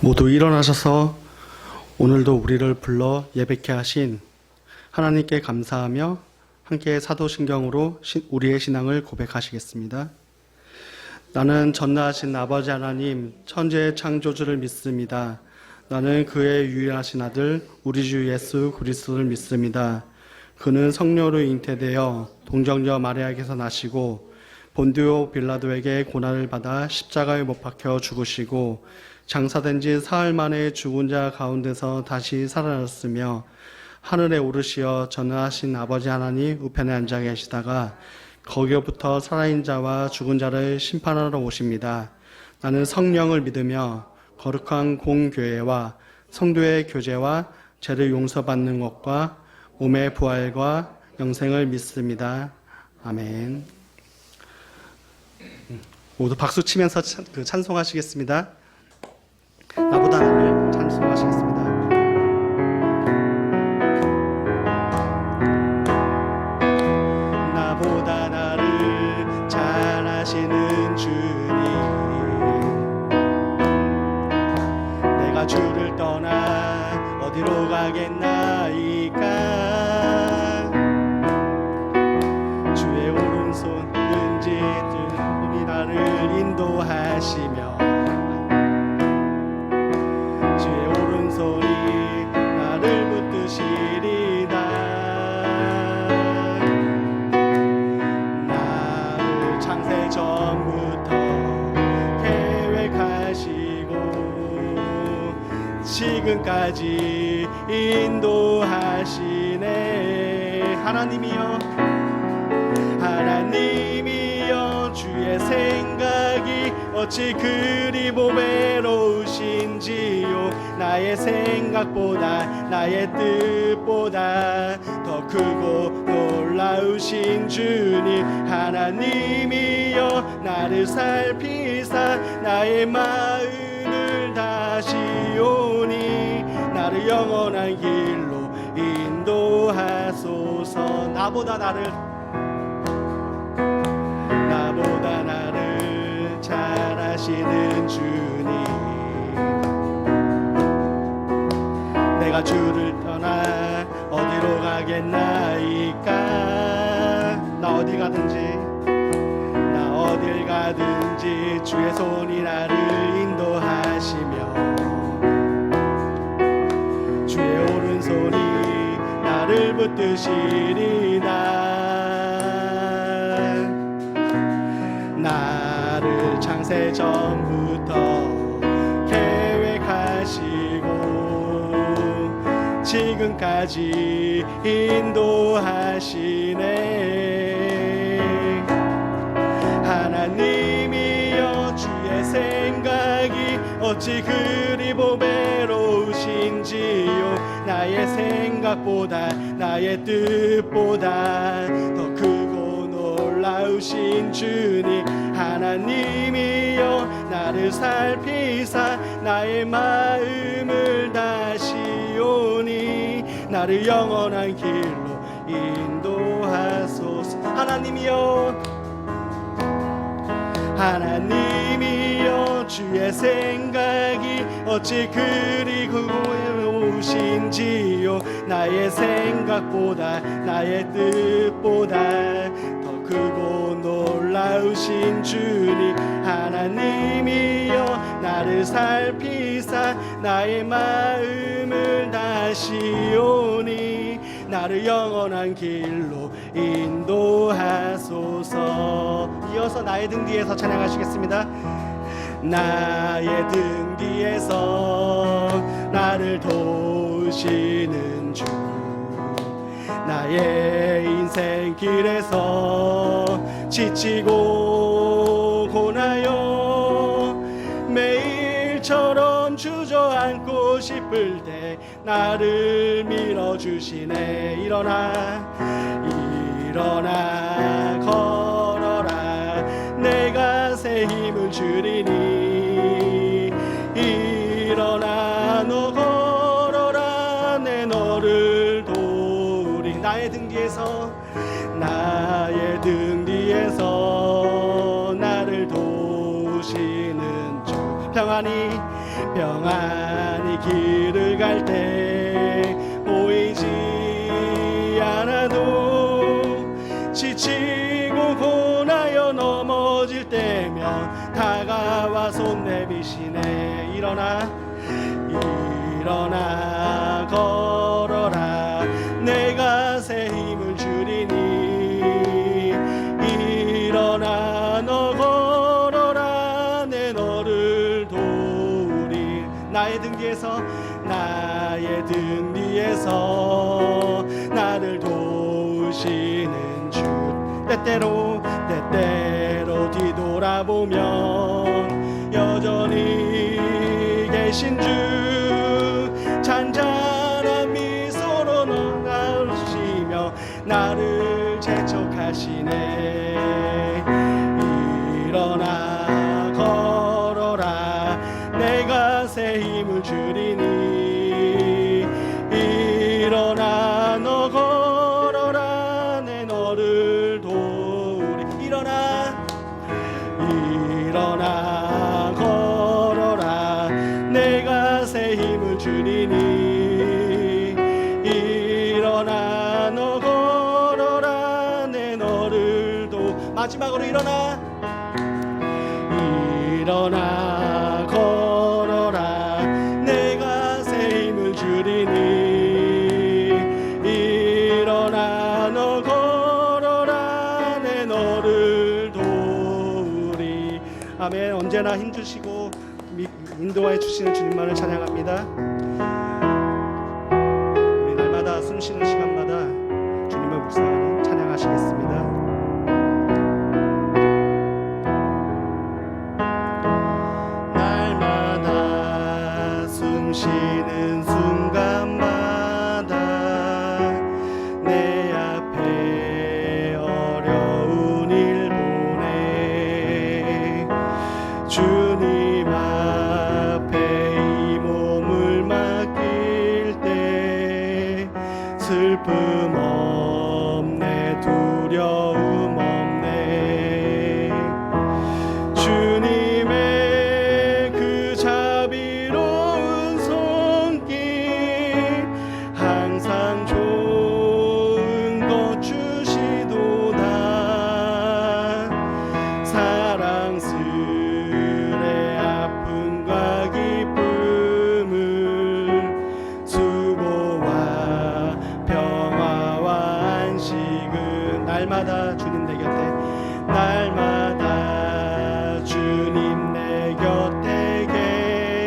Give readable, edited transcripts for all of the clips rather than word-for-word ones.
모두 일어나셔서 오늘도 우리를 불러 예배케 하신 하나님께 감사하며 함께 사도신경으로 우리의 신앙을 고백하시겠습니다. 나는 전능하신 아버지 하나님 천지의 창조주를 믿습니다. 나는 그의 유일하신 아들 우리 주 예수 그리스도를 믿습니다. 그는 성령으로 잉태되어 동정녀 마리아에게서 나시고 본디오 빌라도에게 고난을 받아 십자가에 못 박혀 죽으시고 장사된 지 사흘 만에 죽은 자 가운데서 다시 살아났으며 하늘에 오르시어 전능하신 아버지 하나님 우편에 앉아 계시다가 거기로부터 살아있는 자와 죽은 자를 심판하러 오십니다. 나는 성령을 믿으며 거룩한 공교회와 성도의 교제와 죄를 용서받는 것과 몸의 부활과 영생을 믿습니다. 아멘. 모두 박수 치면서 찬송하시겠습니다. 나보다 나를 찬송하시겠습니다. 나보다 나를 잘 아시는 주님, 내가 주를 떠나 어디로 가겠나이까. 주의 오른손 은지들이 나를 인도하시며 나를 창세 전부터 계획하시고 지금까지 인도하시네. 하나님이여 주의 생각이 어찌 그리 보배로우신지요. 나의 생각보다 나의 뜻보다 더 크고 놀라우신 주님, 하나님이여 나를 살피사 나의 마음을 다시오니 나를 영원한 길로 인도하소서. 나보다 나를 잘 아시는 주님, 내가 주를 떠나 어디로 가겠나이까. 나 어딜 가든지 주의 손이 나를 인도하시며 주의 오른손이 나를 붙드시리다. 나를 창세 전부터 계획하시고 지금까지 인도하시네. 하나님이여 주의 생각이 어찌 그리 보배로우신지요. 나의 생각보다 나의 뜻보다 더 크고 놀라우신 주님, 하나님이여 나를 살피사 나의 마음을 다시오니 나를 영원한 길로 인도하소서. 하나님이여 주의 생각이 어찌 그리 고우신지요. 나의 생각보다 나의 뜻보다 더 크고 놀라우신 주님, 하나님이여 나를 살피사 나의 마음을 다시오니 나를 영원한 길로 인도하소서. 이어서 나의 등 뒤에서 찬양하시겠습니다. 나의 등 뒤에서 나를 도우시는 주, 나의 인생 길에서 지치고 고나요 매일처럼 주저앉고 싶을 때 나를 밀어주시네. 일어나 걸어라, 내가 새 힘을 주리니. 일어나 너 걸어라, 내 너를 도우리. 나의 등 뒤에서 나를 도우시는 주, 평안히 길을 갈 때 보이지 않아도 지치고 고나여 넘어질 때면 다가와 손 내미시네. 일어나 걸어라 내가 새 힘을 주리니. 일어나 너 걸어라 내 너를 도우리. 나의 등 뒤에서 나를 도우시는 주. 때때로 뒤돌아보면 여전히 계신 주. 잔잔한 미소로 나오시며 나를 재촉하시네. 일어나 걸어라 내가 새 힘을 주리니. 일어나 너 걸어라 내 너를 도우리. 일어나 걸어라 내가 새 힘을 주리니. 일어나 너 걸어라 내 너를 마지막으로 일어나 걸어라 내가 새 힘을 주리니. 일어나 너 걸어라 내 너를 도우리. 아멘. 언제나 힘주시고 인도하여 주시는 주님만을 찬양합니다. 우리 날마다 숨쉬는 시간마다 주님을 묵상하는 찬양하시겠습니다. 날마다 숨쉬는 순간마다 내 앞에 어려운 일 보내. 주님 앞에 이 몸을 맡길 때 슬픔 없네 두려움 없네. 주님의 그 자비로운 손길 항상 좋은 것 주시도다. 사랑스레 아픔과 기쁨을 수고와 평화와 안식은 날마다 주님 내 곁에 날마다 주님 내 곁에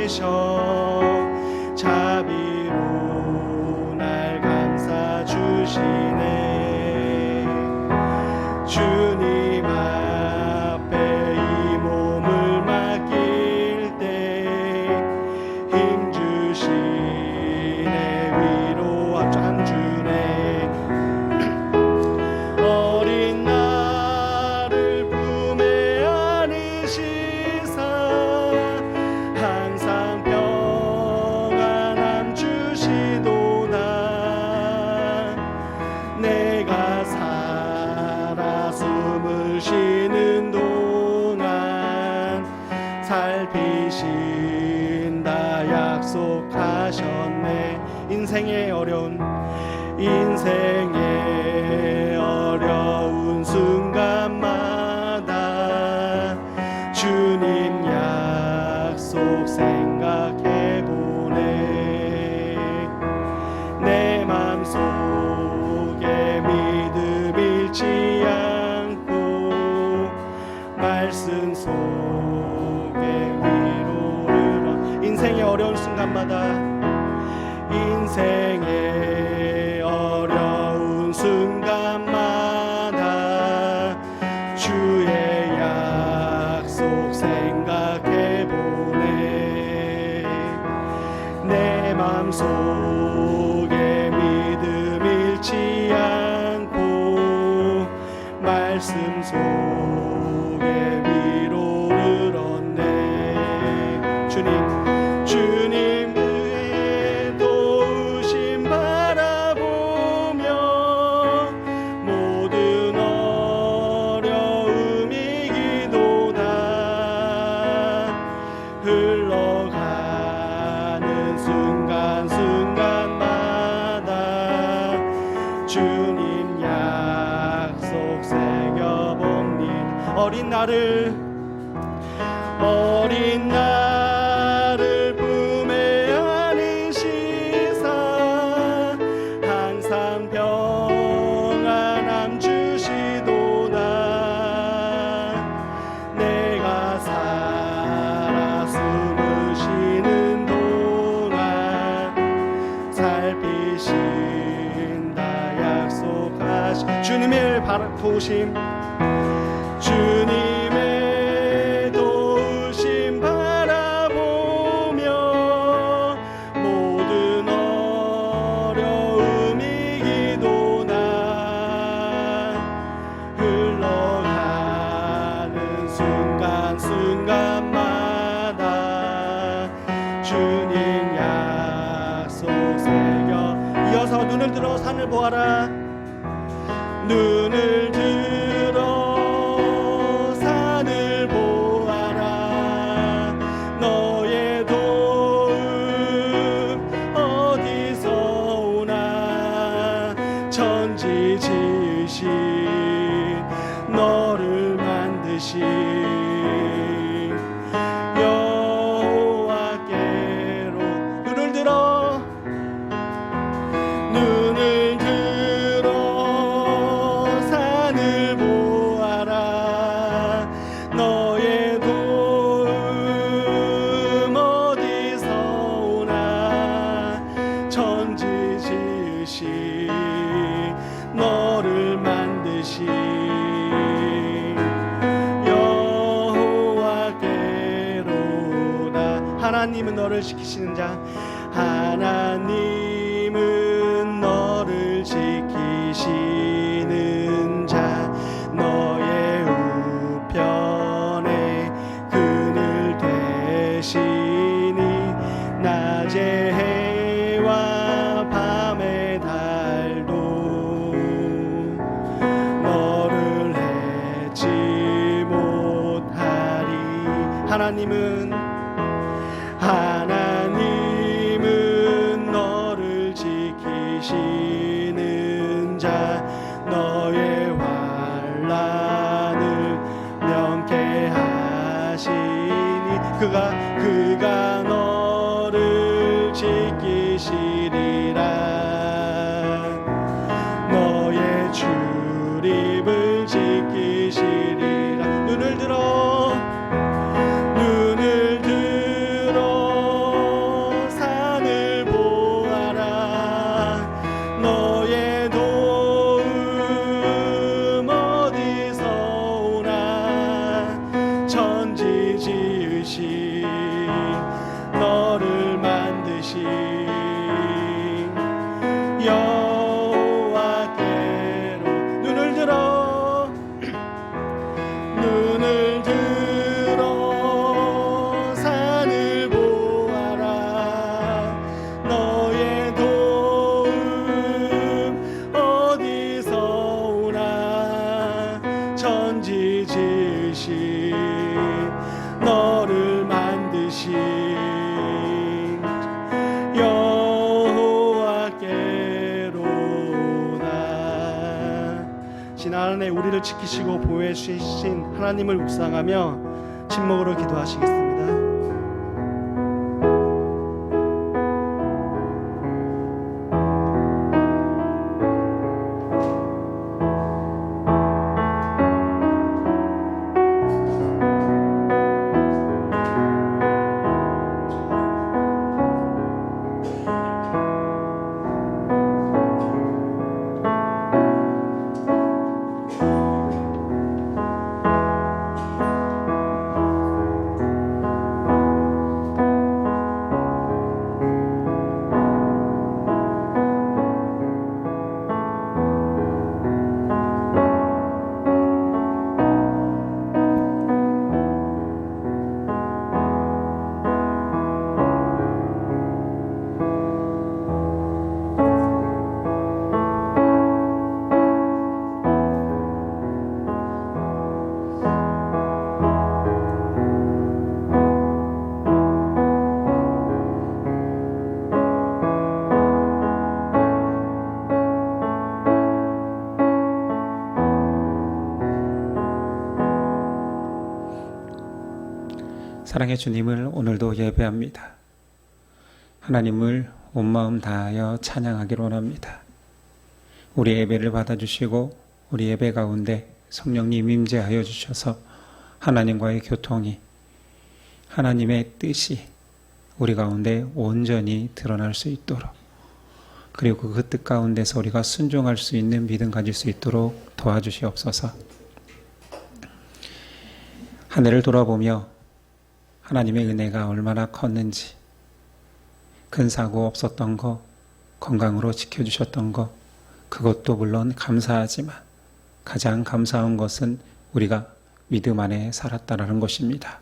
계셔 자비로 날 감싸 주시네. 주님 앞에 이 몸을 맡길 때 힘 주시네. 위로와 참 주네. 어린 나를 품에 안으시사 항상 평안함 주시도다. 내가 살아 숨을 쉬는 동안 살피신다 약속하셨네. 인생의 어려운 순간마다 주님 약속 생각해보네. 내 맘속에 믿음 잃지 않고 말씀 속에 위로를 인생의 어려운 순간마다 인생의 어려운 순간마다 주의 약속 생각해보네. 내 맘속에 믿음 잃지 않고 말씀 속에 위로를 얻네. 주님의 도우심 바라보며 모든 어려움 이기도다. 흘러가 어린 나를 품에 안으시사 항상 평안함 주시도다. 내가 살아 숨을 쉬는 동안 살피신다 약속하신 주님의 도우심, 주님의 도우심 바라보며 모든 어려움 이기도다. 흘러가는 순간순간마다 주님 약속 새겨. 이어서 눈을 들어 산을 보아라. 눈을 들어 산을 보아라. 너의 도움 어디서 오나. 천지 지으신 너를 만드신 여호와께로 눈을 들어 산을 보아라. 너의 도움 어디서 오나. 천지 지으신 너를 만드신 여호와께로다. 하나님은 너를 지키시는 자, 하나님은 너를 지키시는 자. 너의 우편에 그늘 되시니 낮의 해와 밤의 달도 너를 해치 못하리. 하나님은 너를 지키시는 자. 너의 환난을 명쾌하시니 그가 너를 지키시리라. 너의 출입을 지키시리라. 눈을 들어 산을 보아라. 너의 도움 어디서 오나. 천지 지으신 너를 만드신 여호와께로 눈을 들어 산을 보아라. 너의 도움 어디서 오나. 천지 지으신 너를 만드신 여호와께로다. 지난 해 우리를 지키시고 보호해 주신 하나님을 묵상하며 침묵으로 기도하시겠습니다. 사랑의 주님을 오늘도 예배합니다. 하나님을 온 마음 다하여 찬양하기를 원합니다. 우리 예배를 받아주시고 우리 예배 가운데 성령님 임재하여 주셔서 하나님과의 교통이, 하나님의 뜻이 우리 가운데 온전히 드러날 수 있도록, 그리고 그 뜻 가운데서 우리가 순종할 수 있는 믿음 가질 수 있도록 도와주시옵소서. 한 해를 돌아보며 하나님의 은혜가 얼마나 컸는지, 큰 사고 없었던 거, 건강으로 지켜주셨던 거, 그것도 물론 감사하지만 가장 감사한 것은 우리가 믿음 안에 살았다라는 것입니다.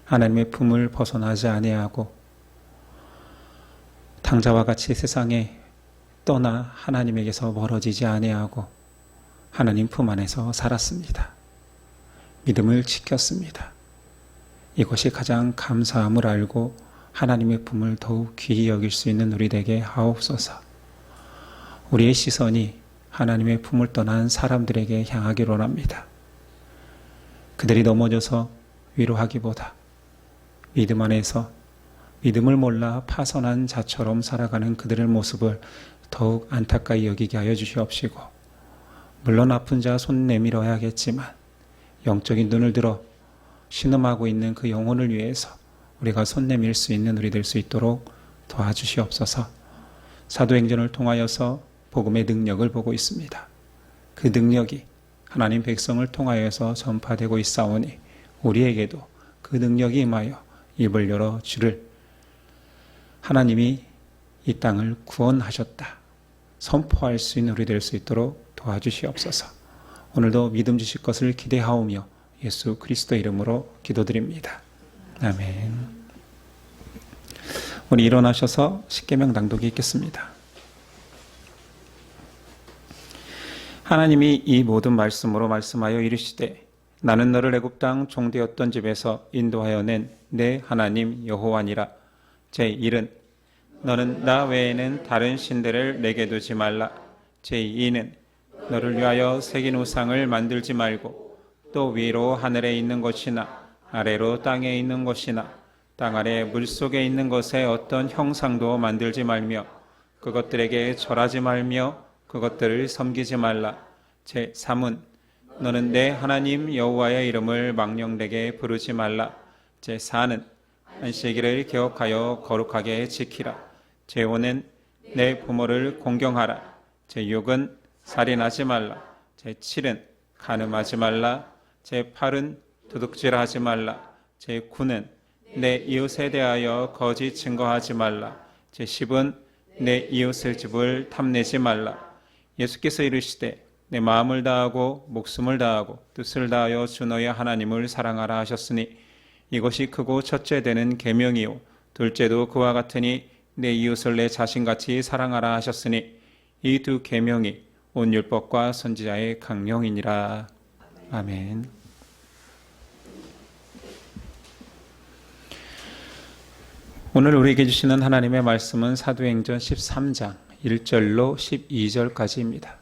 하나님의 품을 벗어나지 아니하고 당자와 같이 세상에 떠나 하나님에게서 멀어지지 아니하고 하나님 품 안에서 살았습니다. 믿음을 지켰습니다. 이것이 가장 감사함을 알고 하나님의 품을 더욱 귀히 여길 수 있는 우리 되게 하옵소서. 우리의 시선이 하나님의 품을 떠난 사람들에게 향하기를 원합니다. 그들이 넘어져서 위로하기보다 믿음 안에서 믿음을 몰라 파선한 자처럼 살아가는 그들의 모습을 더욱 안타까이 여기게 하여 주시옵시고, 물론 아픈 자 손 내밀어야겠지만 영적인 눈을 들어 신음하고 있는 그 영혼을 위해서 우리가 손 내밀 수 있는 우리 될 수 있도록 도와주시옵소서. 사도행전을 통하여서 복음의 능력을 보고 있습니다. 그 능력이 하나님 백성을 통하여서 전파되고 있사오니 우리에게도 그 능력이 임하여 입을 열어 주를, 하나님이 이 땅을 구원하셨다 선포할 수 있는 우리 될 수 있도록 도와주시옵소서. 오늘도 믿음 주실 것을 기대하오며 예수 그리스도 이름으로 기도드립니다. 아멘. 우리 일어나셔서 십계명 낭독이 있겠습니다. 하나님이 이 모든 말씀으로 말씀하여 이르시되, 나는 너를 애굽 땅 종되었던 집에서 인도하여 낸 내 하나님 여호와니라. 제1은 너는 나 외에는 다른 신들을 내게 두지 말라. 제2는 너를 위하여 새긴 우상을 만들지 말고, 또 위로 하늘에 있는 것이나 아래로 땅에 있는 것이나 땅 아래 물속에 있는 것에 어떤 형상도 만들지 말며 그것들에게 절하지 말며 그것들을 섬기지 말라. 제3은 너는 내 하나님 여호와의 이름을 망령되게 부르지 말라. 제4는 안식일을 기억하여 거룩하게 지키라. 제5는 내 부모를 공경하라. 제6은 살인하지 말라. 제7은 간음하지 말라. 제8은 도둑질하지 말라. 제9는 내 이웃에 대하여 거짓 증거하지 말라. 제10은 내 이웃의 집을 탐내지 말라. 예수께서 이르시되, 내 마음을 다하고 목숨을 다하고 뜻을 다하여 주 너의 하나님을 사랑하라 하셨으니 이것이 크고 첫째 되는 계명이요 둘째도 그와 같으니 내 이웃을 내 자신같이 사랑하라 하셨으니 이 두 계명이 온 율법과 선지자의 강령이니라. 아멘. 오늘 우리에게 주시는 하나님의 말씀은 사도행전 13장 1절로 12절까지입니다.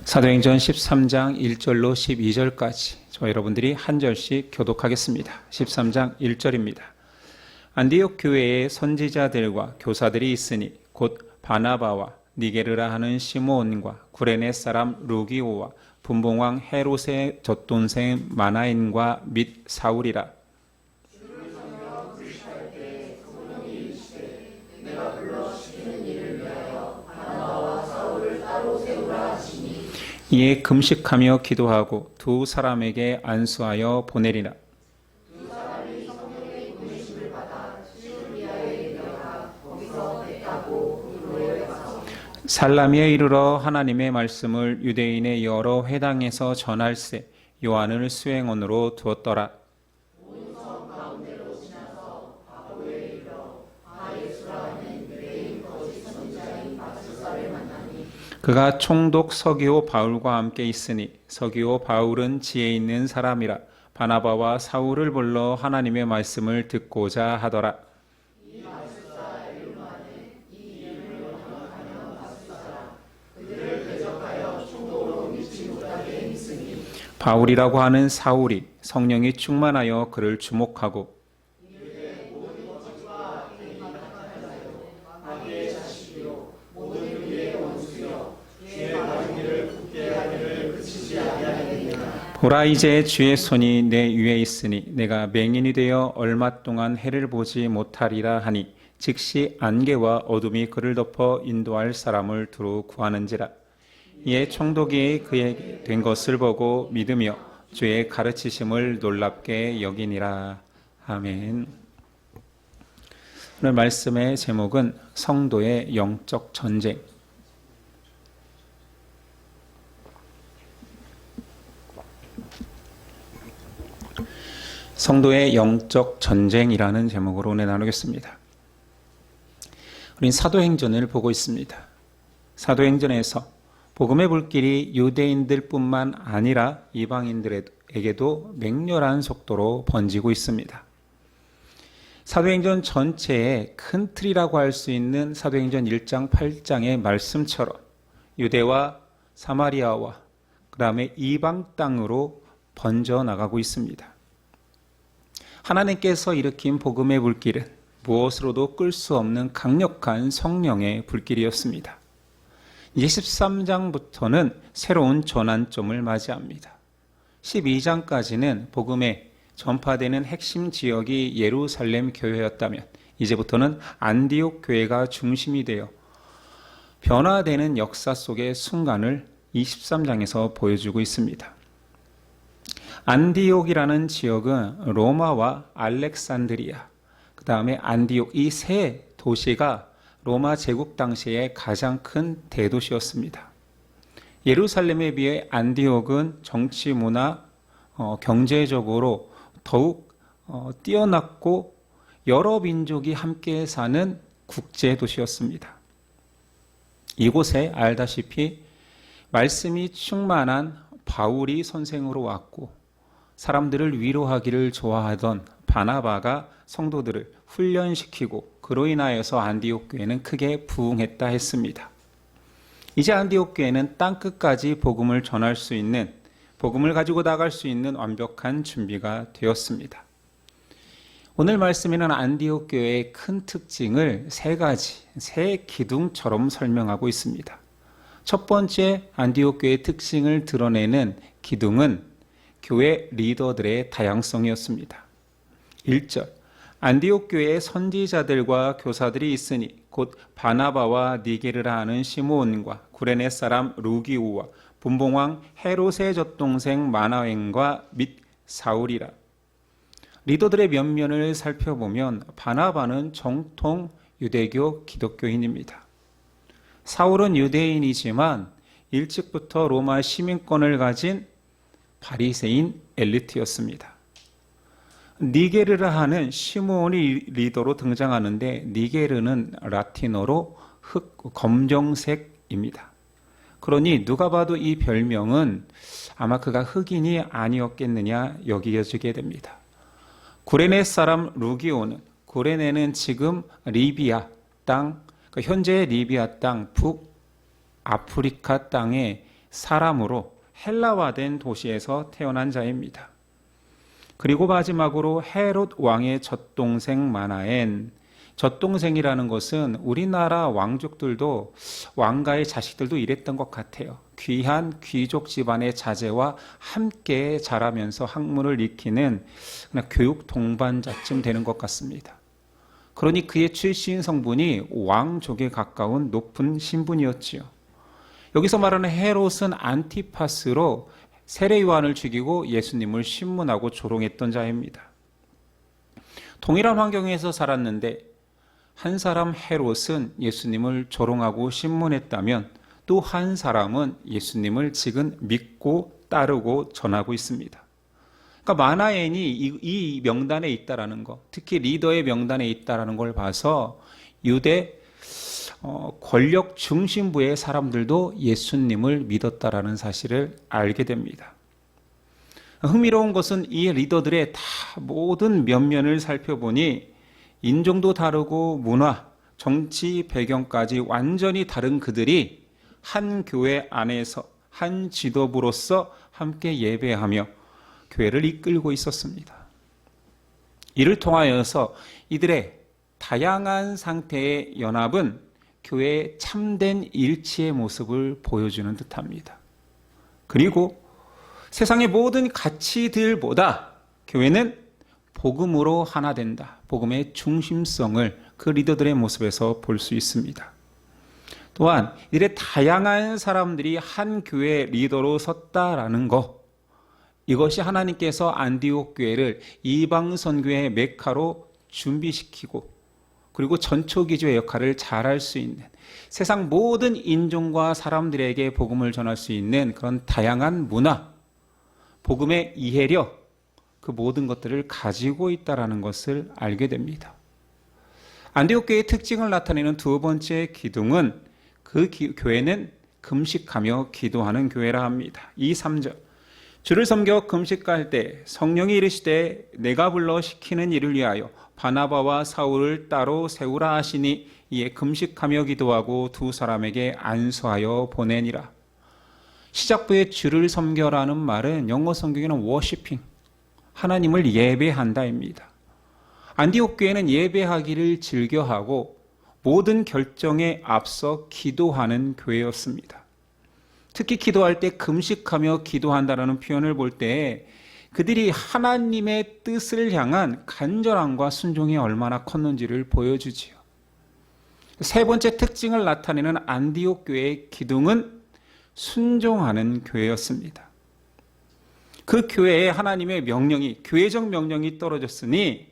사도행전 13장 1절로 12절까지 저 여러분들이 한 절씩 교독하겠습니다. 13장 1절입니다. 안디옥 교회에 선지자들과 교사들이 있으니 곧 바나바와 니게르라 하는 시므온과 구레네 사람 루기오와 분봉왕 헤롯의 젖돈생 마나인과 및 사울이라. 이에 금식하며 기도하고 두 사람에게 안수하여 보내리라. 살라미에 이르러 하나님의 말씀을 유대인의 여러 회당에서 전할세 요한을 수행원으로 두었더라. 그가 총독 서기오 바울과 함께 있으니 서기오 바울은 지혜 있는 사람이라 바나바와 사울을 불러 하나님의 말씀을 듣고자 하더라. 바울이라고 하는 사울이 성령이 충만하여 그를 주목하고 보라, 이제 주의 손이 내 위에 있으니 내가 맹인이 되어 얼마 동안 해를 보지 못하리라 하니 즉시 안개와 어둠이 그를 덮어 인도할 사람을 두루 구하는지라. 이에 총독이 그에게 된 것을 보고 믿으며 주의 가르치심을 놀랍게 여기니라. 아멘. 오늘 말씀의 제목은 성도의 영적 전쟁. 성도의 영적 전쟁이라는 제목으로 오늘 나누겠습니다. 우린 사도행전을 보고 있습니다. 사도행전에서 복음의 불길이 유대인들뿐만 아니라 이방인들에게도 맹렬한 속도로 번지고 있습니다. 사도행전 전체의 큰 틀이라고 할 수 있는 사도행전 1장 8장의 말씀처럼 유대와 사마리아와 그 다음에 이방 땅으로 번져나가고 있습니다. 하나님께서 일으킨 복음의 불길은 무엇으로도 끌 수 없는 강력한 성령의 불길이었습니다. 이제 13장부터는 새로운 전환점을 맞이합니다. 12장까지는 복음에 전파되는 핵심 지역이 예루살렘 교회였다면 이제부터는 안디옥 교회가 중심이 되어 변화되는 역사 속의 순간을 23장에서 보여주고 있습니다. 안디옥이라는 지역은 로마와 알렉산드리아, 그 다음에 안디옥 이 세 도시가 로마 제국 당시의 가장 큰 대도시였습니다. 예루살렘에 비해 안디옥은 정치, 문화, 경제적으로 더욱 뛰어났고 여러 민족이 함께 사는 국제 도시였습니다. 이곳에 알다시피 말씀이 충만한 바울이 선생으로 왔고 사람들을 위로하기를 좋아하던 바나바가 성도들을 훈련시키고 그로 인하여서 안디옥 교회는 크게 부흥했다 했습니다. 이제 안디옥 교회는 땅끝까지 복음을 전할 수 있는, 복음을 가지고 나갈 수 있는 완벽한 준비가 되었습니다. 오늘 말씀에는 안디옥 교회의 큰 특징을 세 가지, 세 기둥처럼 설명하고 있습니다. 첫 번째 안디옥 교회의 특징을 드러내는 기둥은 교회 리더들의 다양성이었습니다. 1절, 안디옥 교회에 선지자들과 교사들이 있으니 곧 바나바와 니게르라 하는 시므온과 구레네 사람 루기오와 분봉왕 헤롯의 젖동생 마나행과 및 사울이라. 리더들의 면면을 살펴보면 바나바는 정통 유대교 기독교인입니다. 사울은 유대인이지만 일찍부터 로마 시민권을 가진 바리새인 엘리트였습니다. 니게르라 하는 시므온이 리더로 등장하는데 니게르는 라틴어로 검정색입니다. 그러니 누가 봐도 이 별명은 아마 그가 흑인이 아니었겠느냐 여겨지게 됩니다. 구레네 사람 루기오는, 구레네는 지금 리비아 땅, 현재의 리비아 땅 북아프리카 땅의 사람으로 헬라화된 도시에서 태어난 자입니다. 그리고 마지막으로 헤롯 왕의 젖동생 마나엔, 젖동생이라는 것은 우리나라 왕족들도 왕가의 자식들도 이랬던 것 같아요. 귀한 귀족 집안의 자제와 함께 자라면서 학문을 익히는 교육 동반자쯤 되는 것 같습니다. 그러니 그의 출신 성분이 왕족에 가까운 높은 신분이었지요. 여기서 말하는 헤롯은 안티파스로 세례 요한을 죽이고 예수님을 신문하고 조롱했던 자입니다. 동일한 환경에서 살았는데 한 사람 헤롯은 예수님을 조롱하고 신문했다면 또 한 사람은 예수님을 지금 믿고 따르고 전하고 있습니다. 그러니까 마나엔이 이 명단에 있다라는 것, 특히 리더의 명단에 있다라는 걸 봐서 유대 권력 중심부의 사람들도 예수님을 믿었다라는 사실을 알게 됩니다. 흥미로운 것은 이 리더들의 다 모든 면면을 살펴보니 인종도 다르고 문화, 정치 배경까지 완전히 다른 그들이 한 교회 안에서 한 지도부로서 함께 예배하며 교회를 이끌고 있었습니다. 이를 통하여서 이들의 다양한 상태의 연합은 교회의 참된 일치의 모습을 보여주는 듯합니다. 그리고 세상의 모든 가치들보다 교회는 복음으로 하나 된다. 복음의 중심성을 그 리더들의 모습에서 볼 수 있습니다. 또한 이들의 다양한 사람들이 한 교회의 리더로 섰다라는 것, 이것이 하나님께서 안디옥 교회를 이방 선교의 메카로 준비시키고 그리고 전초기조의 역할을 잘할 수 있는, 세상 모든 인종과 사람들에게 복음을 전할 수 있는 그런 다양한 문화, 복음의 이해력, 그 모든 것들을 가지고 있다는 것을 알게 됩니다. 안디옥 교회의 특징을 나타내는 두 번째 기둥은 그 교회는 금식하며 기도하는 교회라 합니다. 2, 3절. 주를 섬겨 금식할 때 성령이 이르시되 내가 불러 시키는 일을 위하여 바나바와 사울을 따로 세우라 하시니 이에 금식하며 기도하고 두 사람에게 안수하여 보내니라. 시작부에 주를 섬겨라는 말은 영어 성경에는 워시핑, 하나님을 예배한다입니다. 안디옥 교회는 예배하기를 즐겨하고 모든 결정에 앞서 기도하는 교회였습니다. 특히 기도할 때 금식하며 기도한다라는 표현을 볼 때 그들이 하나님의 뜻을 향한 간절함과 순종이 얼마나 컸는지를 보여주지요. 세 번째 특징을 나타내는 안디옥 교회의 기둥은 순종하는 교회였습니다. 그 교회에 하나님의 명령이, 교회적 명령이 떨어졌으니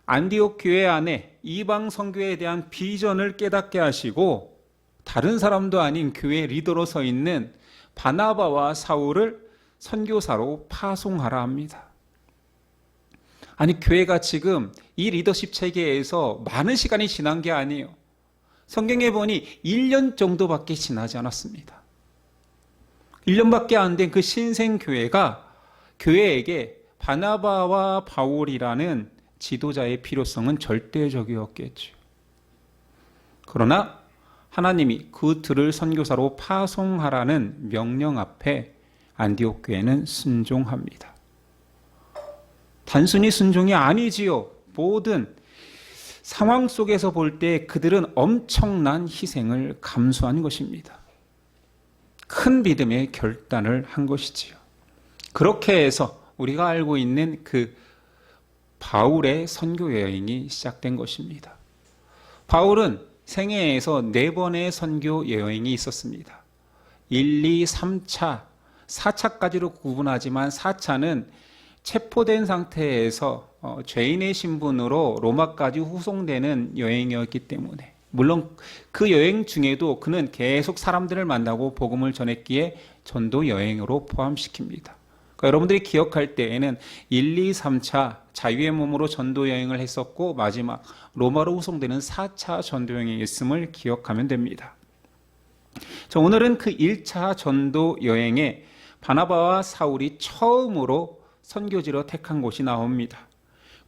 안디옥 교회 안에 이방 선교에 대한 비전을 깨닫게 하시고 다른 사람도 아닌 교회 리더로 서 있는 바나바와 사울을 선교사로 파송하라 합니다. 아니, 교회가 지금 이 리더십 체계에서 많은 시간이 지난 게 아니에요. 성경에 보니 1년 정도밖에 지나지 않았습니다. 1년밖에 안 된 그 신생교회가 교회에게 바나바와 바울이라는 지도자의 필요성은 절대적이었겠죠. 그러나 하나님이 그들을 선교사로 파송하라는 명령 앞에 안디옥 교회는 순종합니다. 단순히 순종이 아니지요. 모든 상황 속에서 볼 때 그들은 엄청난 희생을 감수한 것입니다. 큰 믿음의 결단을 한 것이지요. 그렇게 해서 우리가 알고 있는 그 바울의 선교 여행이 시작된 것입니다. 바울은 생애에서 4번의 선교 여행이 있었습니다. 1, 2, 3차, 4차까지로 구분하지만 4차는 체포된 상태에서 죄인의 신분으로 로마까지 후송되는 여행이었기 때문에, 물론 그 여행 중에도 그는 계속 사람들을 만나고 복음을 전했기에 전도 여행으로 포함시킵니다. 그러니까 여러분들이 기억할 때에는 1, 2, 3차 자유의 몸으로 전도 여행을 했었고 마지막 로마로 후송되는 4차 전도 여행이 있음을 기억하면 됩니다. 자, 오늘은 그 1차 전도 여행에 바나바와 사울이 처음으로 선교지로 택한 곳이 나옵니다.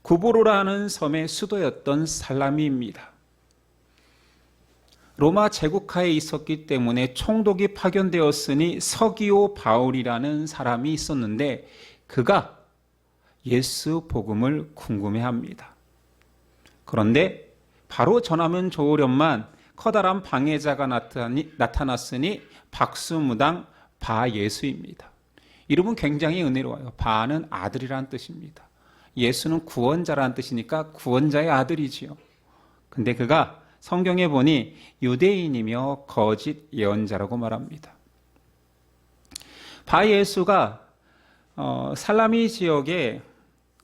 구브로라는 섬의 수도였던 살라미입니다. 로마 제국하에 있었기 때문에 총독이 파견되었으니 서기오 바울이라는 사람이 있었는데 그가 예수 복음을 궁금해합니다. 그런데 바로 전하면 좋으련만 커다란 방해자가 나타났으니 박수무당 바예수입니다. 이름은 굉장히 은혜로워요. 바는 아들이라는 뜻입니다. 예수는 구원자라는 뜻이니까 구원자의 아들이지요. 근데 그가 성경에 보니 유대인이며 거짓 예언자라고 말합니다. 바예수가 살라미 지역의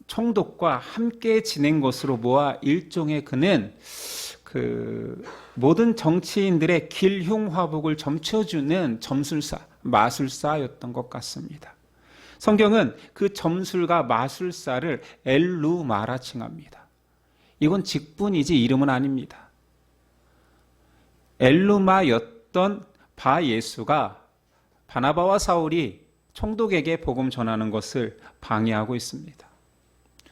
총독과 함께 지낸 것으로 모아 일종의 그는 그 모든 정치인들의 길흉화복을 점쳐주는 점술사, 마술사였던 것 같습니다. 성경은 그 점술가 마술사를 엘루마라 칭합니다. 이건 직분이지 이름은 아닙니다. 엘루마였던 바예수가 바나바와 사울이 총독에게 복음 전하는 것을 방해하고 있습니다.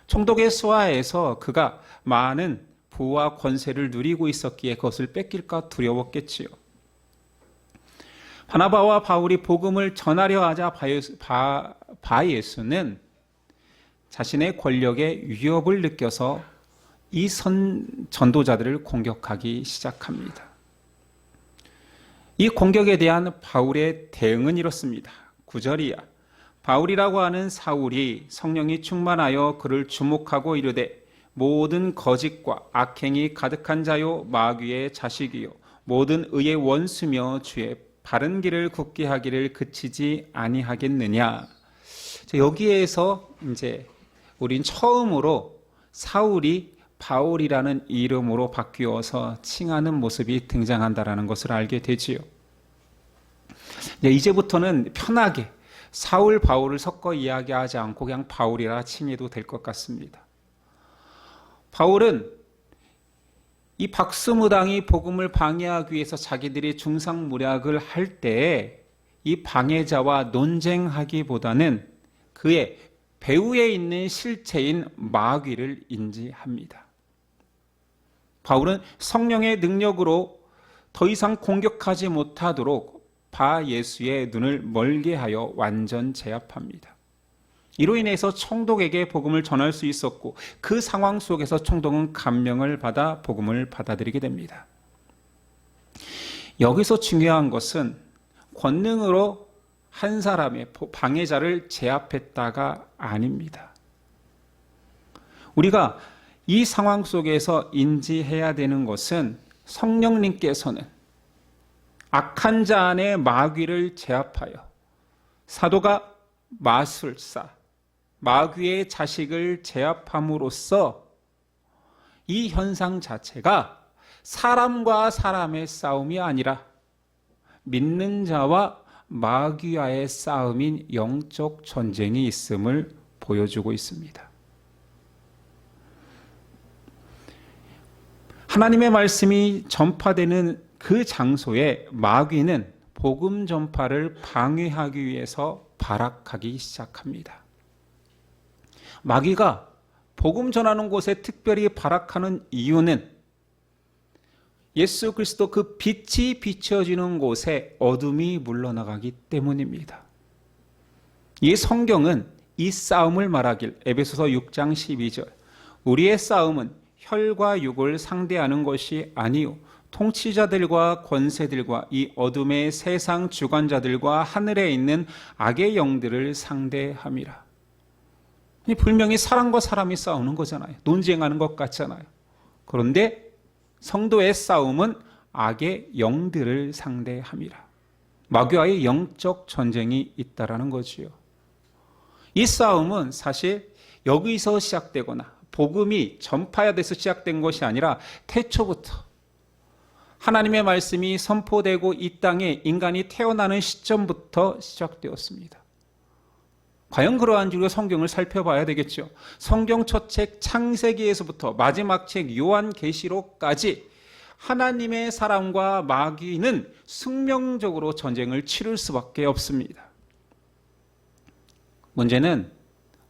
총독의 수하에서 그가 많은 부와 권세를 누리고 있었기에 그것을 뺏길까 두려웠겠지요. 바나바와 바울이 복음을 전하려 하자 바예수는 자신의 권력의 위협을 느껴서 이 전도자들을 공격하기 시작합니다. 이 공격에 대한 바울의 대응은 이렇습니다. 9절이야. 바울이라고 하는 사울이 성령이 충만하여 그를 주목하고 이르되 모든 거짓과 악행이 가득한 자요 마귀의 자식이요 모든 의의 원수며 주의 바른 길을 굳게 하기를 그치지 아니하겠느냐. 여기에서 이제 우린 처음으로 사울이 바울이라는 이름으로 바뀌어서 칭하는 모습이 등장한다라는 것을 알게 되지요. 이제부터는 편하게 사울, 바울을 섞어 이야기하지 않고 그냥 바울이라 칭해도 될 것 같습니다. 바울은 이 박수무당이 복음을 방해하기 위해서 자기들이 중상모략을 할 때에 이 방해자와 논쟁하기보다는 그의 배후에 있는 실체인 마귀를 인지합니다. 바울은 성령의 능력으로 더 이상 공격하지 못하도록 바예수의 눈을 멀게 하여 완전 제압합니다. 이로 인해서 총독에게 복음을 전할 수 있었고 그 상황 속에서 총독은 감명을 받아 복음을 받아들이게 됩니다. 여기서 중요한 것은 권능으로 한 사람의 방해자를 제압했다가 아닙니다. 우리가 이 상황 속에서 인지해야 되는 것은 성령님께서는 악한 자 안에 마귀를 제압하여 사도가 마술사, 마귀의 자식을 제압함으로써 이 현상 자체가 사람과 사람의 싸움이 아니라 믿는 자와 마귀와의 싸움인 영적 전쟁이 있음을 보여주고 있습니다. 하나님의 말씀이 전파되는 그 장소에 마귀는 복음 전파를 방해하기 위해서 발악하기 시작합니다. 마귀가 복음 전하는 곳에 특별히 발악하는 이유는 예수 그리스도 그 빛이 비춰지는 곳에 어둠이 물러나가기 때문입니다. 이 성경은 이 싸움을 말하길 에베소서 6장 12절 우리의 싸움은 혈과 육을 상대하는 것이 아니요 통치자들과 권세들과 이 어둠의 세상 주관자들과 하늘에 있는 악의 영들을 상대함이라. 분명히 사람과 사람이 싸우는 거잖아요. 논쟁하는 것 같잖아요. 그런데 성도의 싸움은 악의 영들을 상대함이라. 마귀와의 영적 전쟁이 있다라는 거지요. 이 싸움은 사실 여기서 시작되거나 복음이 전파돼서 시작된 것이 아니라 태초부터 하나님의 말씀이 선포되고 이 땅에 인간이 태어나는 시점부터 시작되었습니다. 과연 그러한 줄로 성경을 살펴봐야 되겠죠. 성경 첫 책 창세기에서부터 마지막 책 요한계시록까지 하나님의 사람과 마귀는 숙명적으로 전쟁을 치를 수밖에 없습니다. 문제는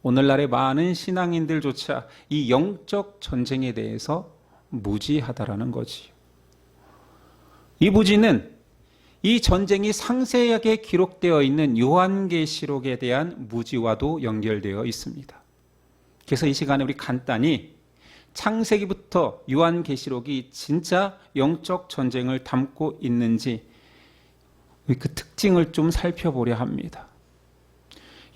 오늘날의 많은 신앙인들조차 이 영적 전쟁에 대해서 무지하다라는 거지요. 이 무지는 이 전쟁이 상세하게 기록되어 있는 요한계시록에 대한 무지와도 연결되어 있습니다. 그래서 이 시간에 우리 간단히 창세기부터 요한계시록이 진짜 영적 전쟁을 담고 있는지 그 특징을 좀 살펴보려 합니다.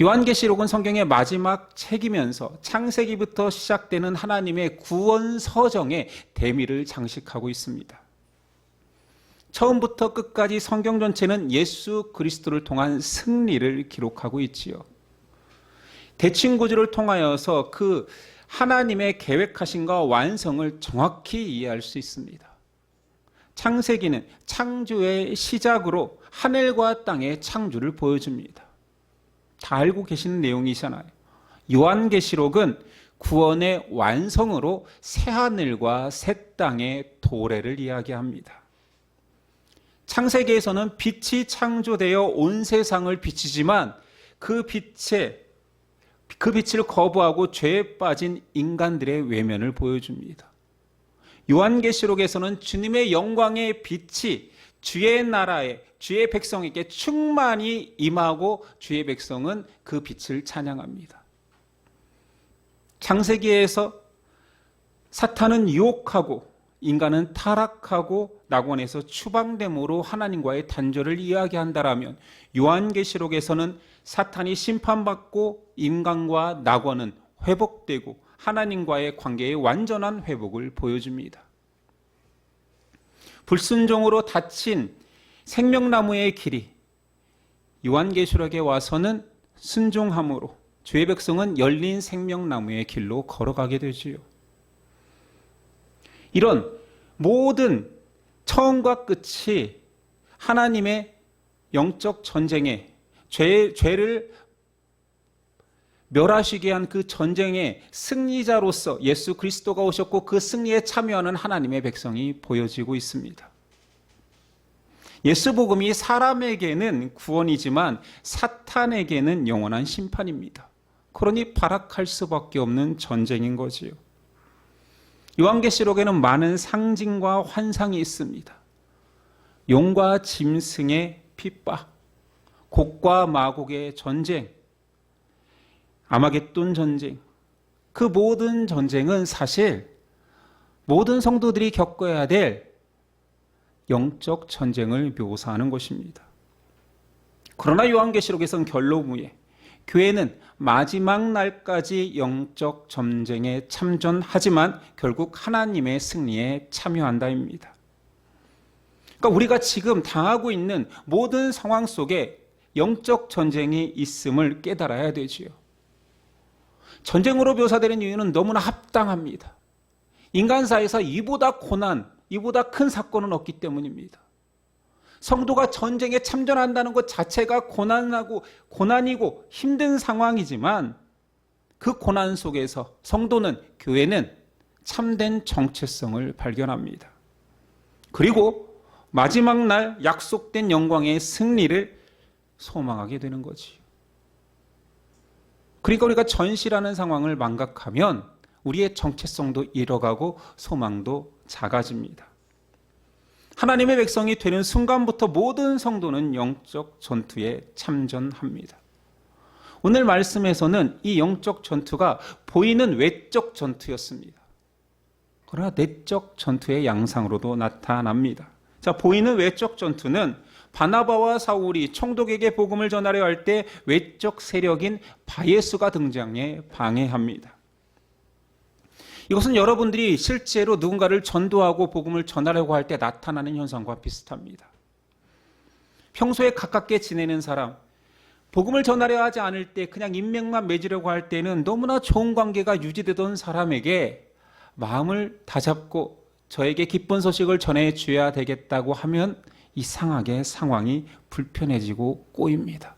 요한계시록은 성경의 마지막 책이면서 창세기부터 시작되는 하나님의 구원 서정의 대미를 장식하고 있습니다. 처음부터 끝까지 성경 전체는 예수 그리스도를 통한 승리를 기록하고 있지요. 대칭 구조를 통하여서 그 하나님의 계획하심과 완성을 정확히 이해할 수 있습니다. 창세기는 창조의 시작으로 하늘과 땅의 창조를 보여줍니다. 다 알고 계시는 내용이잖아요. 요한계시록은 구원의 완성으로 새하늘과 새 땅의 도래를 이야기합니다. 창세기에서는 빛이 창조되어 온 세상을 비치지만 그 빛을 거부하고 죄에 빠진 인간들의 외면을 보여줍니다. 요한계시록에서는 주님의 영광의 빛이 주의 나라에 주의 백성에게 충만히 임하고 주의 백성은 그 빛을 찬양합니다. 창세기에서 사탄은 유혹하고 인간은 타락하고 낙원에서 추방됨으로 하나님과의 단절을 이야기한다라면 요한계시록에서는 사탄이 심판받고 인간과 낙원은 회복되고 하나님과의 관계의 완전한 회복을 보여줍니다. 불순종으로 닫힌 생명나무의 길이 요한계시록에 와서는 순종함으로 주의 백성은 열린 생명나무의 길로 걸어가게 되지요. 이런 모든 처음과 끝이 하나님의 영적 전쟁에 죄를 멸하시게 한 그 전쟁의 승리자로서 예수 그리스도가 오셨고 그 승리에 참여하는 하나님의 백성이 보여지고 있습니다. 예수 복음이 사람에게는 구원이지만 사탄에게는 영원한 심판입니다. 그러니 발악할 수밖에 없는 전쟁인 거지요. 요한계시록에는 많은 상징과 환상이 있습니다. 용과 짐승의 핍박, 곡과 마곡의 전쟁, 아마겟돈 전쟁, 그 모든 전쟁은 사실 모든 성도들이 겪어야 될 영적 전쟁을 묘사하는 것입니다. 그러나 요한계시록에서는 결론부에 교회는 마지막 날까지 영적 전쟁에 참전하지만 결국 하나님의 승리에 참여한다입니다. 그러니까 우리가 지금 당하고 있는 모든 상황 속에 영적 전쟁이 있음을 깨달아야 되지요. 전쟁으로 묘사되는 이유는 너무나 합당합니다. 인간사에서 이보다 고난, 이보다 큰 사건은 없기 때문입니다. 성도가 전쟁에 참전한다는 것 자체가 고난이고 힘든 상황이지만 그 고난 속에서 성도는, 교회는 참된 정체성을 발견합니다. 그리고 마지막 날 약속된 영광의 승리를 소망하게 되는 거지요. 그러니까 우리가 전시라는 상황을 망각하면 우리의 정체성도 잃어가고 소망도 작아집니다. 하나님의 백성이 되는 순간부터 모든 성도는 영적 전투에 참전합니다. 오늘 말씀에서는 이 영적 전투가 보이는 외적 전투였습니다. 그러나 내적 전투의 양상으로도 나타납니다. 자, 보이는 외적 전투는 바나바와 사울이 총독에게 복음을 전하려 할 때 외적 세력인 바예수가 등장해 방해합니다. 이것은 여러분들이 실제로 누군가를 전도하고 복음을 전하려고 할 때 나타나는 현상과 비슷합니다. 평소에 가깝게 지내는 사람, 복음을 전하려 하지 않을 때 그냥 인맥만 맺으려고 할 때는 너무나 좋은 관계가 유지되던 사람에게 마음을 다잡고 저에게 기쁜 소식을 전해줘야 되겠다고 하면 이상하게 상황이 불편해지고 꼬입니다.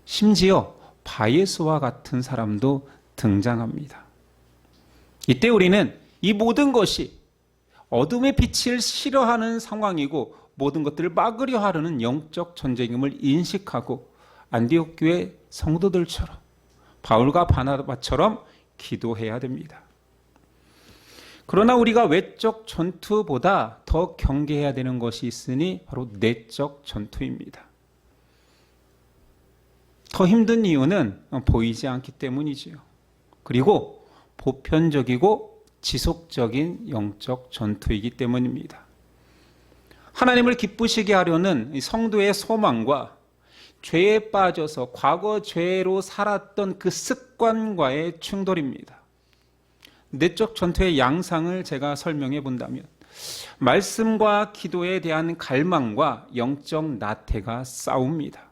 심지어 바예수와 같은 사람도 등장합니다. 이때 우리는 이 모든 것이 어둠의 빛을 싫어하는 상황이고 모든 것들을 막으려 하려는 영적 전쟁임을 인식하고 안디옥 교회 성도들처럼 바울과 바나바처럼 기도해야 됩니다. 그러나 우리가 외적 전투보다 더 경계해야 되는 것이 있으니 바로 내적 전투입니다. 더 힘든 이유는 보이지 않기 때문이지요. 그리고 보편적이고 지속적인 영적 전투이기 때문입니다. 하나님을 기쁘시게 하려는 성도의 소망과 죄에 빠져서 과거 죄로 살았던 그 습관과의 충돌입니다. 내적 전투의 양상을 제가 설명해 본다면 말씀과 기도에 대한 갈망과 영적 나태가 싸웁니다.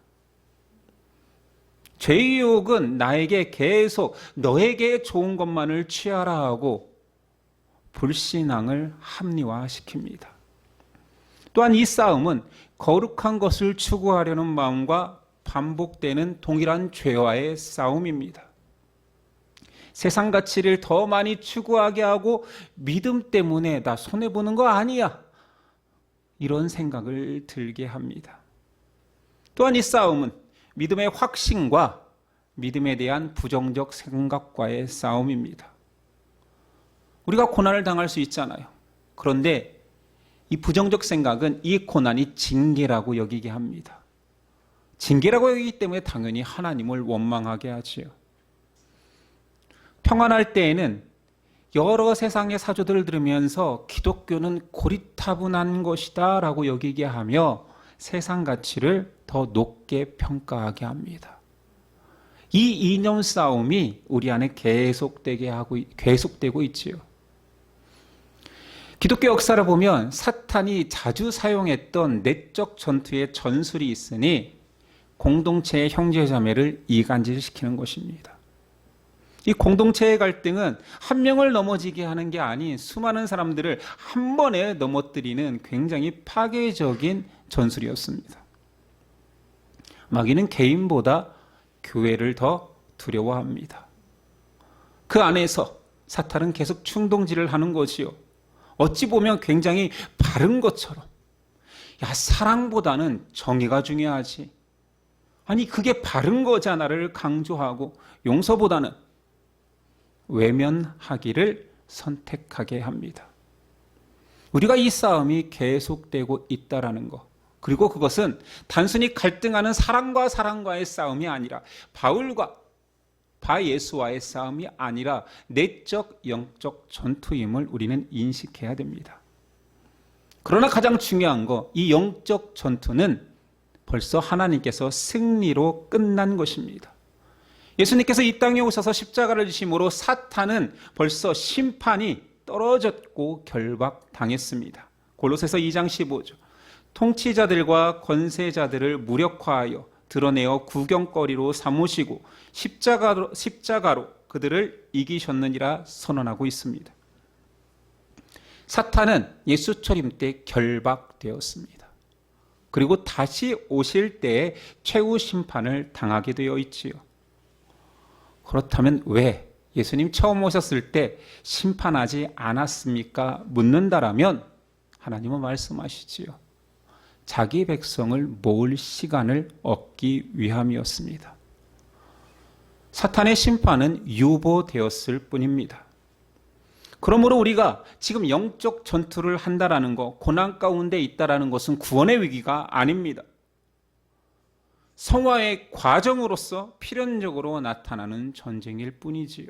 죄의 유혹은 나에게 계속 너에게 좋은 것만을 취하라 하고 불신앙을 합리화시킵니다. 또한 이 싸움은 거룩한 것을 추구하려는 마음과 반복되는 동일한 죄와의 싸움입니다. 세상 가치를 더 많이 추구하게 하고 믿음 때문에 나 손해보는 거 아니야, 이런 생각을 들게 합니다. 또한 이 싸움은 믿음의 확신과 믿음에 대한 부정적 생각과의 싸움입니다. 우리가 고난을 당할 수 있잖아요. 그런데 이 부정적 생각은 이 고난이 징계라고 여기게 합니다. 징계라고 여기기 때문에 당연히 하나님을 원망하게 하지요. 평안할 때에는 여러 세상의 사조들을 들으면서 기독교는 고리타분한 것이다 라고 여기게 하며 세상 가치를 더 높게 평가하게 합니다. 이 이념 싸움이 우리 안에 계속되고 있지요. 기독교 역사를 보면 사탄이 자주 사용했던 내적 전투의 전술이 있으니 공동체의 형제자매를 이간질시키는 것입니다. 이 공동체의 갈등은 한 명을 넘어지게 하는 게 아닌 수많은 사람들을 한 번에 넘어뜨리는 굉장히 파괴적인 전술이었습니다. 마귀는 개인보다 교회를 더 두려워합니다. 그 안에서 사탄은 계속 충동질을 하는 것이요. 어찌 보면 굉장히 바른 것처럼, 야, 사랑보다는 정의가 중요하지. 아니, 그게 바른 거잖아를 강조하고 용서보다는 외면하기를 선택하게 합니다. 우리가 이 싸움이 계속되고 있다라는 것, 그리고 그것은 단순히 갈등하는 사랑과 사랑과의 싸움이 아니라 바울과 바예수와의 싸움이 아니라 내적 영적 전투임을 우리는 인식해야 됩니다. 그러나 가장 중요한 거, 이 영적 전투는 벌써 하나님께서 승리로 끝난 것입니다. 예수님께서 이 땅에 오셔서 십자가를 지심으로 사탄은 벌써 심판이 떨어졌고 결박당했습니다. 골로새서 2장 15절. 통치자들과 권세자들을 무력화하여 드러내어 구경거리로 삼으시고 십자가로 그들을 이기셨느니라 선언하고 있습니다. 사탄은 예수 초림 때 결박되었습니다. 그리고 다시 오실 때에 최후 심판을 당하게 되어 있지요. 그렇다면 왜 예수님 처음 오셨을 때 심판하지 않았습니까? 묻는다라면 하나님은 말씀하시지요. 자기 백성을 모을 시간을 얻기 위함이었습니다. 사탄의 심판은 유보되었을 뿐입니다. 그러므로 우리가 지금 영적 전투를 한다라는 것, 고난 가운데 있다라는 것은 구원의 위기가 아닙니다. 성화의 과정으로서 필연적으로 나타나는 전쟁일 뿐이지요.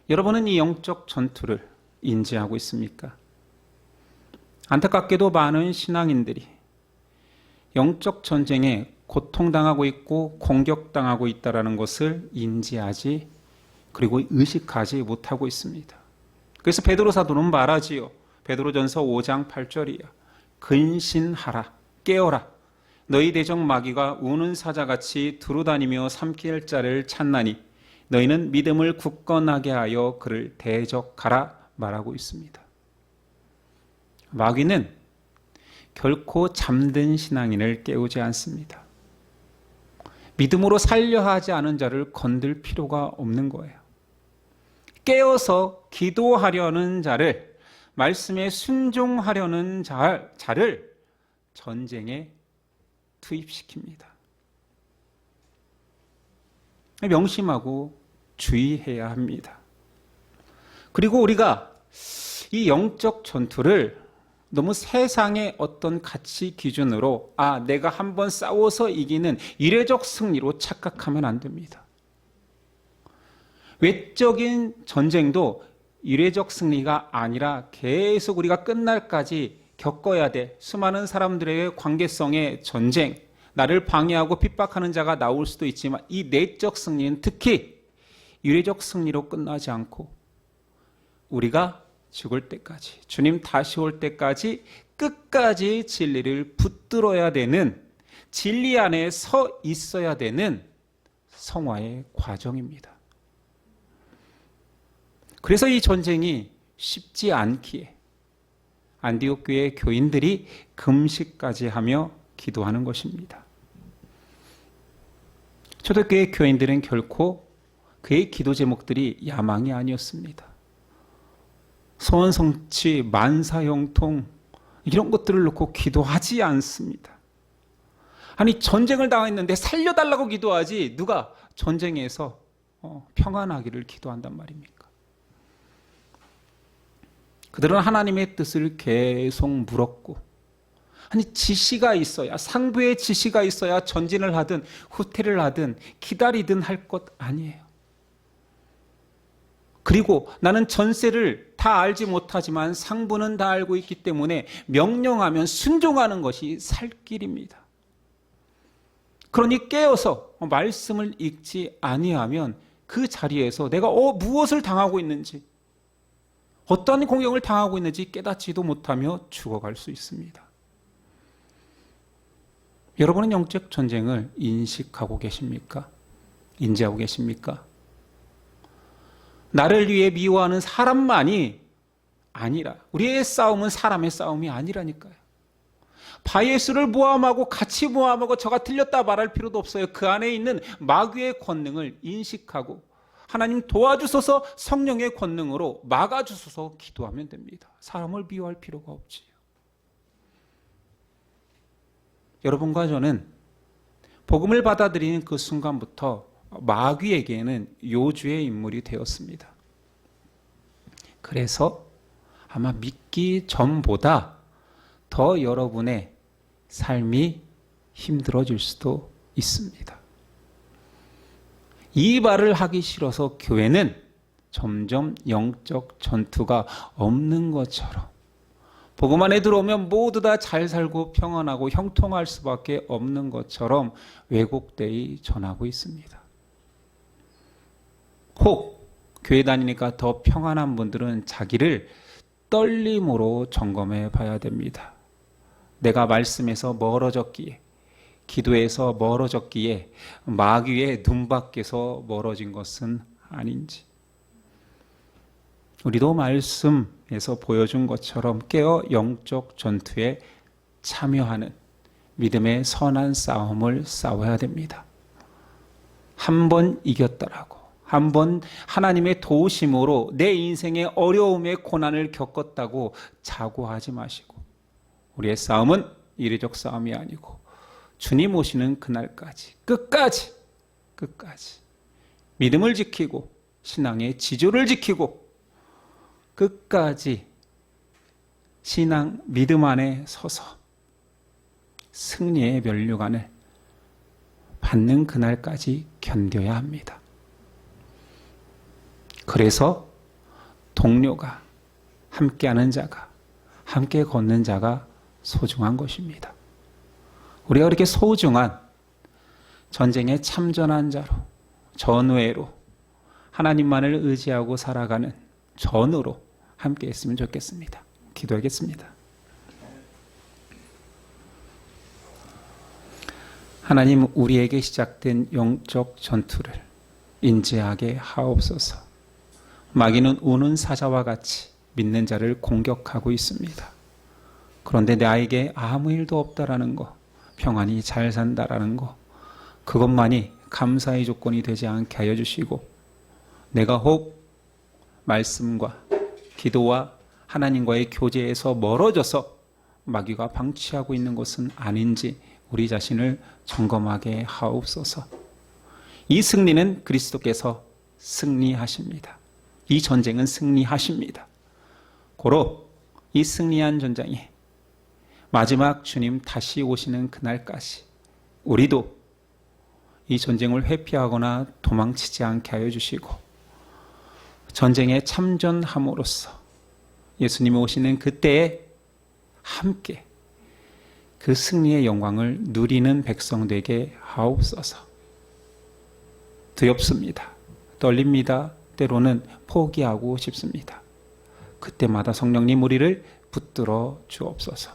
여러분은 이 영적 전투를 인지하고 있습니까? 안타깝게도 많은 신앙인들이 영적 전쟁에 고통당하고 있고 공격당하고 있다는 것을 인지하지 그리고 의식하지 못하고 있습니다. 그래서 베드로 사도는 말하지요. 베드로전서 5장 8절이야. 근신하라, 깨어라. 너희 대적 마귀가 우는 사자같이 두루다니며 삼킬 자를 찾나니 너희는 믿음을 굳건하게 하여 그를 대적하라 말하고 있습니다. 마귀는 결코 잠든 신앙인을 깨우지 않습니다. 믿음으로 살려 하지 않은 자를 건들 필요가 없는 거예요. 깨어서 기도하려는 자를, 말씀에 순종하려는 자를 전쟁에 투입시킵니다. 명심하고 주의해야 합니다. 그리고 우리가 이 영적 전투를 너무 세상의 어떤 가치 기준으로 내가 한번 싸워서 이기는 이례적 승리로 착각하면 안 됩니다. 외적인 전쟁도 이례적 승리가 아니라 계속 우리가 끝날까지 겪어야 돼. 수많은 사람들의 관계성의 전쟁, 나를 방해하고 핍박하는 자가 나올 수도 있지만 이 내적 승리는 특히 이례적 승리로 끝나지 않고 우리가 죽을 때까지, 주님 다시 올 때까지 끝까지 진리를 붙들어야 되는, 진리 안에 서 있어야 되는 성화의 과정입니다. 그래서 이 전쟁이 쉽지 않기에 안디옥 교회 교인들이 금식까지 하며 기도하는 것입니다. 초대교회 교인들은 결코 그의 기도 제목들이 야망이 아니었습니다. 소원 성취, 만사 형통 이런 것들을 놓고 기도하지 않습니다. 아니, 전쟁을 당했는데 살려달라고 기도하지 누가 전쟁에서 평안하기를 기도한단 말입니까? 그들은 하나님의 뜻을 계속 물었고, 아니 지시가 있어야, 상부의 지시가 있어야 전진을 하든 후퇴를 하든 기다리든 할 것 아니에요. 그리고 나는 전세를 다 알지 못하지만 상부는 다 알고 있기 때문에 명령하면 순종하는 것이 살 길입니다. 그러니 깨어서 말씀을 읽지 아니하면 그 자리에서 내가 무엇을 당하고 있는지, 어떠한 공경을 당하고 있는지 깨닫지도 못하며 죽어갈 수 있습니다. 여러분은 영적 전쟁을 인식하고 계십니까? 인지하고 계십니까? 나를 위해 미워하는 사람만이 아니라, 우리의 싸움은 사람의 싸움이 아니라니까요. 바예수를 모함하고 같이 모함하고 저가 틀렸다 말할 필요도 없어요. 그 안에 있는 마귀의 권능을 인식하고 하나님 도와주소서, 성령의 권능으로 막아주소서 기도하면 됩니다. 사람을 미워할 필요가 없지요. 여러분과 저는 복음을 받아들이는 그 순간부터 마귀에게는 요주의 인물이 되었습니다. 그래서 아마 믿기 전보다 더 여러분의 삶이 힘들어질 수도 있습니다. 이 말을 하기 싫어서 교회는 점점 영적 전투가 없는 것처럼, 복음 안에 들어오면 모두 다 잘 살고 평안하고 형통할 수밖에 없는 것처럼 왜곡되이 전하고 있습니다. 혹 교회 다니니까 더 평안한 분들은 자기를 떨림으로 점검해 봐야 됩니다. 내가 말씀에서 멀어졌기에, 기도에서 멀어졌기에 마귀의 눈밖에서 멀어진 것은 아닌지. 우리도 말씀에서 보여준 것처럼 깨어 영적 전투에 참여하는 믿음의 선한 싸움을 싸워야 됩니다. 한 번 이겼다라고, 한 번 하나님의 도우심으로 내 인생의 어려움의 고난을 겪었다고 자고하지 마시고, 우리의 싸움은 이리적 싸움이 아니고 주님 오시는 그날까지 끝까지 믿음을 지키고 신앙의 지조를 지키고 끝까지 신앙 믿음 안에 서서 승리의 면류관을 받는 그날까지 견뎌야 합니다. 그래서 동료가, 함께하는 자가, 함께 걷는 자가 소중한 것입니다. 우리가 그렇게 소중한 전쟁에 참전한 자로, 전우애로 하나님만을 의지하고 살아가는 전우로 함께 했으면 좋겠습니다. 기도하겠습니다. 하나님, 우리에게 시작된 영적 전투를 인지하게 하옵소서. 마귀는 우는 사자와 같이 믿는 자를 공격하고 있습니다. 그런데 나에게 아무 일도 없다라는 거, 평안히 잘 산다라는 거, 그것만이 감사의 조건이 되지 않게 하여 주시고, 내가 혹 말씀과 기도와 하나님과의 교제에서 멀어져서 마귀가 방치하고 있는 것은 아닌지 우리 자신을 점검하게 하옵소서. 이 승리는 그리스도께서 승리하십니다. 이 전쟁은 승리하십니다. 고로 이 승리한 전장에 마지막 주님 다시 오시는 그날까지 우리도 이 전쟁을 회피하거나 도망치지 않게 하여 주시고, 전쟁에 참전함으로써 예수님이 오시는 그때에 함께 그 승리의 영광을 누리는 백성 되게 하옵소서. 두렵습니다. 떨립니다. 때로는 포기하고 싶습니다. 그때마다 성령님 우리를 붙들어 주옵소서.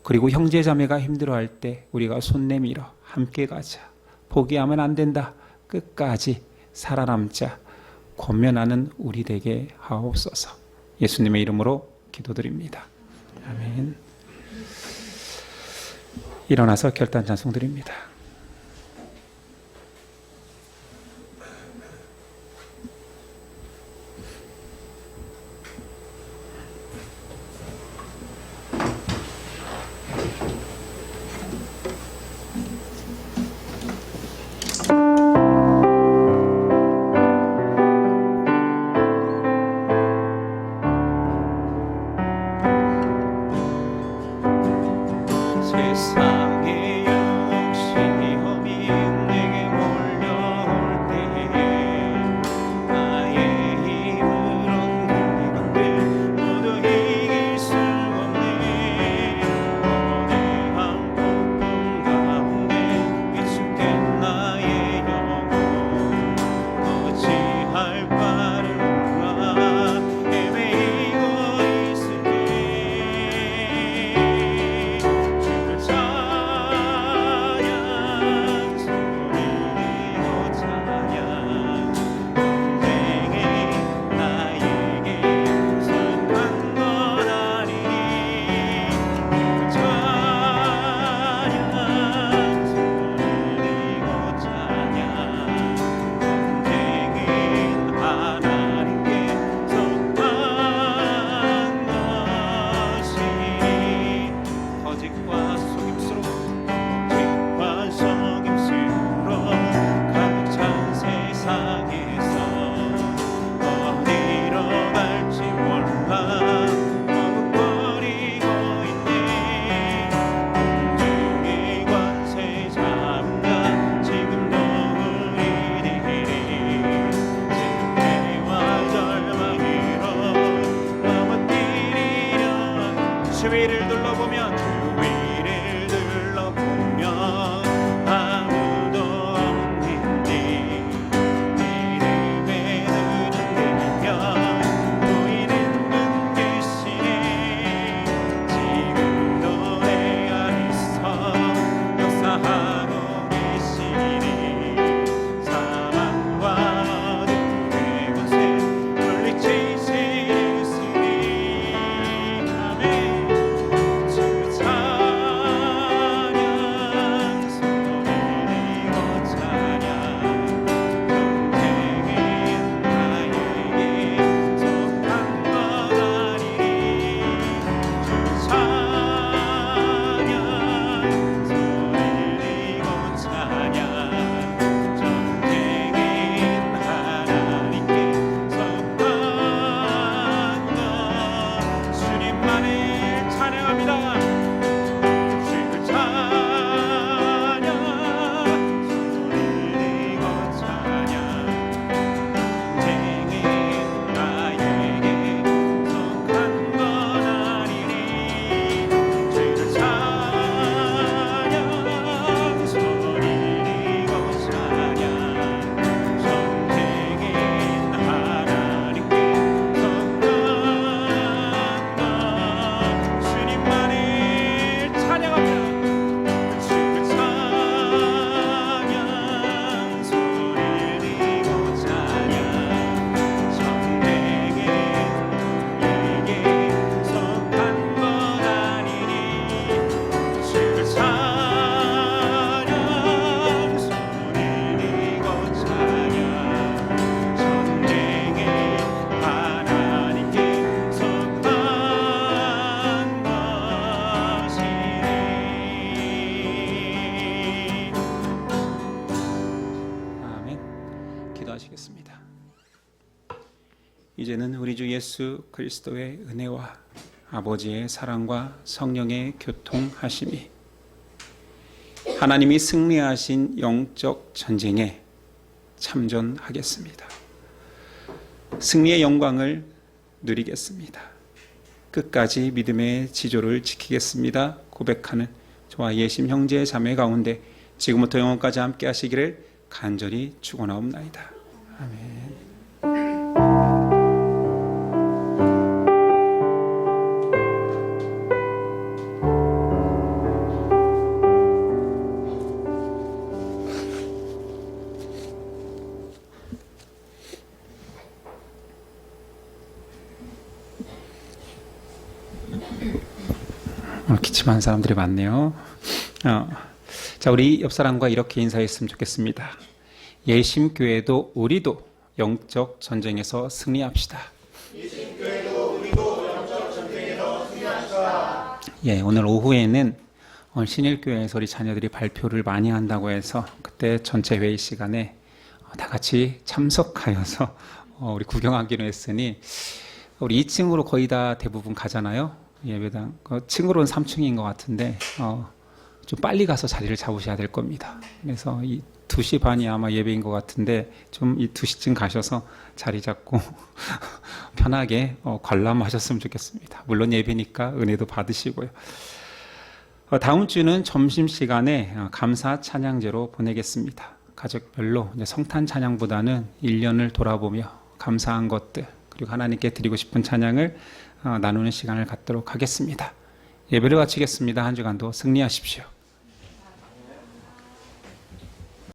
그리고 형제 자매가 힘들어할 때 우리가 손 내밀어 함께 가자. 포기하면 안 된다. 끝까지 살아남자. 권면하는 우리 되게 하옵소서. 예수님의 이름으로 기도드립니다. 아멘. 일어나서 결단 찬송 드립니다. 세상의 유혹 시험이 내게 몰려올 때에 나의 힘으론 그리건들 모두 이길 수 없네. 거대한 폭풍 가운데 위축된 나의 영혼 어찌할 바를 몰라 헤매이고 있을 때 주를 찬양 소리내고 찬양 전쟁에 나에게 속한 건 아니니 주를 찬양 소리내고 찬양 전쟁은 하나님께 속한 것이니 거짓과 속임수로 가득 찬 세상에서 어디로 갈지 몰라 머뭇거리고 있네. 공중의 관세 잡은 자 지금도 우리들이 실패와 절망으로 넘어뜨리려 주위를 둘러보면 아무도 없는데 이름에 눈을 들면 보이는 분 계시네. 지금도 내 안에서 역사하고 계시니 사망과 어둠의 권세 물리치시니 아멘. 주 찬양 소리내고 찬양 전쟁은 나에게 속한 것 아니니 주 찬양 소리내고 찬양 전쟁은 하나님께 속한 것 주님만을 찬양합니다. 주를 찬양 소리내고 찬양 전쟁은 나에게 속한 건 아니니 주를 찬양 소리내고 찬양 전쟁은 하나님께 속한 것 주님만을 찬양합니다. 주를 찬양 소리내고 찬양 전쟁은 내게 속한 건 아니니 주를 찬양 소리내고 찬양 전쟁은 하나님께 속한 것이니 아멘. 기도하시겠습니다. 이제는 우리 주 예수 그리스도의 은혜와 아버지의 사랑과 성령의 교통하심이 하나님이 승리하신 영적 전쟁에 참전하겠습니다. 승리의 영광을 누리겠습니다. 끝까지 믿음의 지조를 지키겠습니다. 고백하는 저와 예심 형제 자매 가운데 지금부터 영원까지 함께 하시기를 간절히 축원하옵나이다. 아멘. 기침한 사람들이 많네요. 자, 우리 옆 사람과 이렇게 인사했으면 좋겠습니다. 예심교회도 우리도 영적 전쟁에서 승리합시다. 예, 오늘 오후에는 신일교회에서 우리 자녀들이 발표를 많이 한다고 해서 그때 전체 회의 시간에 다 같이 참석하여서 우리 구경하기로 했으니 우리 2층으로 거의 다 대부분 가잖아요. 예배당. 층으로는 3층인 것 같은데 좀 빨리 가서 자리를 잡으셔야 될 겁니다. 그래서 이 2시 반이 아마 예배인 것 같은데 좀 이 2시쯤 가셔서 자리 잡고 편하게 관람하셨으면 좋겠습니다. 물론 예배니까 은혜도 받으시고요. 다음 주는 점심시간에 감사 찬양제로 보내겠습니다. 가족별로 이제 성탄 찬양보다는 1년을 돌아보며 감사한 것들 그리고 하나님께 드리고 싶은 찬양을 나누는 시간을 갖도록 하겠습니다. 예배를 마치겠습니다. 한 주간도 승리하십시오.